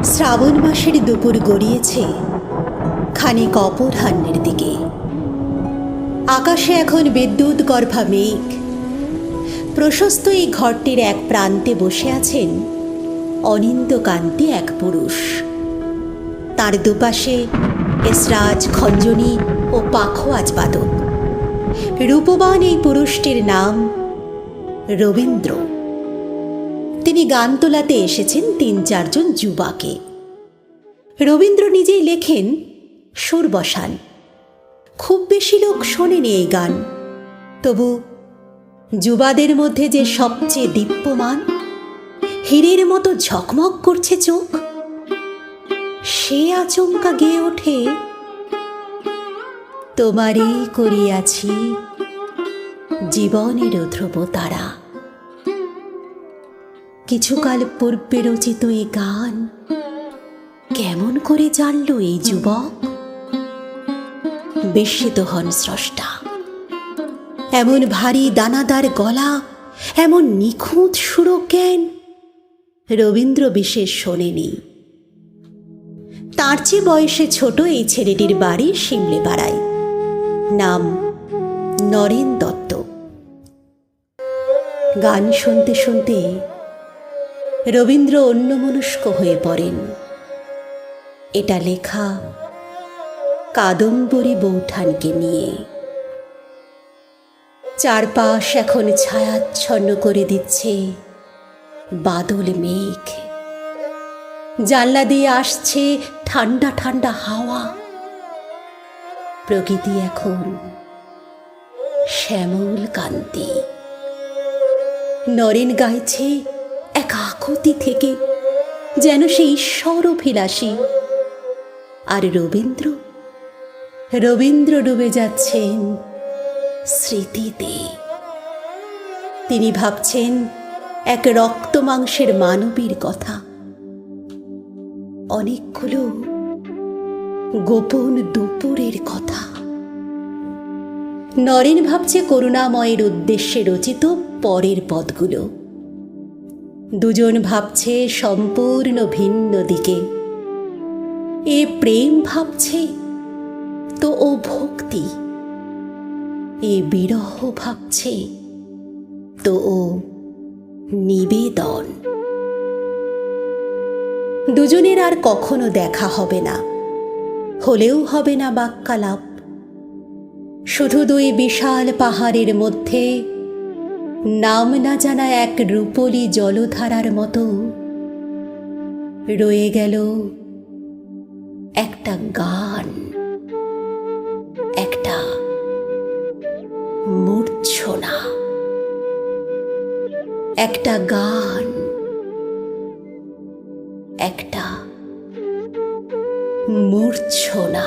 শ্রাবণ মাসের দুপুর গড়িয়েছে খানিক অপরাহ্নের দিকে। আকাশে এখন বিদ্যুৎ গর্ভা মেঘ। প্রশস্ত এই ঘরটির এক প্রান্তে বসে আছেন অনিন্দকান্তি এক পুরুষ। তার দুপাশে এসরাজ, খঞ্জনি ও পাখোয়াজ বাদক। রূপবান এই পুরুষটির নাম রবীন্দ্র। তিনি গান তোলাতে এসেছেন ৩-৪ জন যুবাকে। রবীন্দ্র নিজেই লেখেন, সুর বসান। খুব বেশি লোক শোনেনি এই গান, তবু যুবাদের মধ্যে যে সবচেয়ে দীপ্যমান, হীরের মতো ঝকমক করছে চোখ, সে আচমকা গেয়ে ওঠে, তোমারই করিয়াছি জীবনের ধ্রুব তারা। কিছুকাল পূর্বে রচিত এই গান কেমন করে জানল এই যুবক? বিস্মিত হন স্রষ্টা। এমন ভারী দানাদার গলা, এমন নিখুঁত সুরজ্ঞান রবীন্দ্র বিশেষ শোনেনি। তার চেয়ে বয়সে ছোট এই ছেলেটির বাড়ি সিমলে পাড়ায়। নাম নরেন দত্ত। গান শুনতে শুনতে রবীন্দ্র অন্যমনস্ক হয়ে পড়েন। এটা লেখা কাদম্বরী বৌঠানকে নিয়ে। চারপাশ এখন ছায়াচ্ছন্ন করে দিচ্ছে বাদল মেঘ। জানলা দিয়ে আসছে ঠান্ডা ঠান্ডা হাওয়া। প্রকৃতি এখন শ্যামল কান্তি। নরেন গাইছে এক আকুতি থেকে, যেন সে ঈশ্বর অভিলাষী। আর রবীন্দ্র ডুবে যাচ্ছেন স্মৃতিতে। তিনি ভাবছেন এক রক্ত মাংসের মানবীর কথা, অনেকগুলো গোপন দুপুরের কথা। নরেন ভাবছে করুণাময়ের উদ্দেশ্যে রচিত পরের পদগুলো। দুজন ভাবছে সম্পূর্ণ ভিন্ন দিকে। এ প্রেম ভাবছে তো ও ভক্তি, এ বিরহ ভাবছে তো ও নিবেদন। দুজনের আর কখনো দেখা হবে না, হলেও হবে না বাক্যালাপ। শুধু দুই বিশাল পাহাড়ের মধ্যে নাম না জানা এক রূপলি জলধারার মতো রয়ে গেল একটা গান, একটা মূর্ছনা। একটা গান, একটা মূর্ছনা।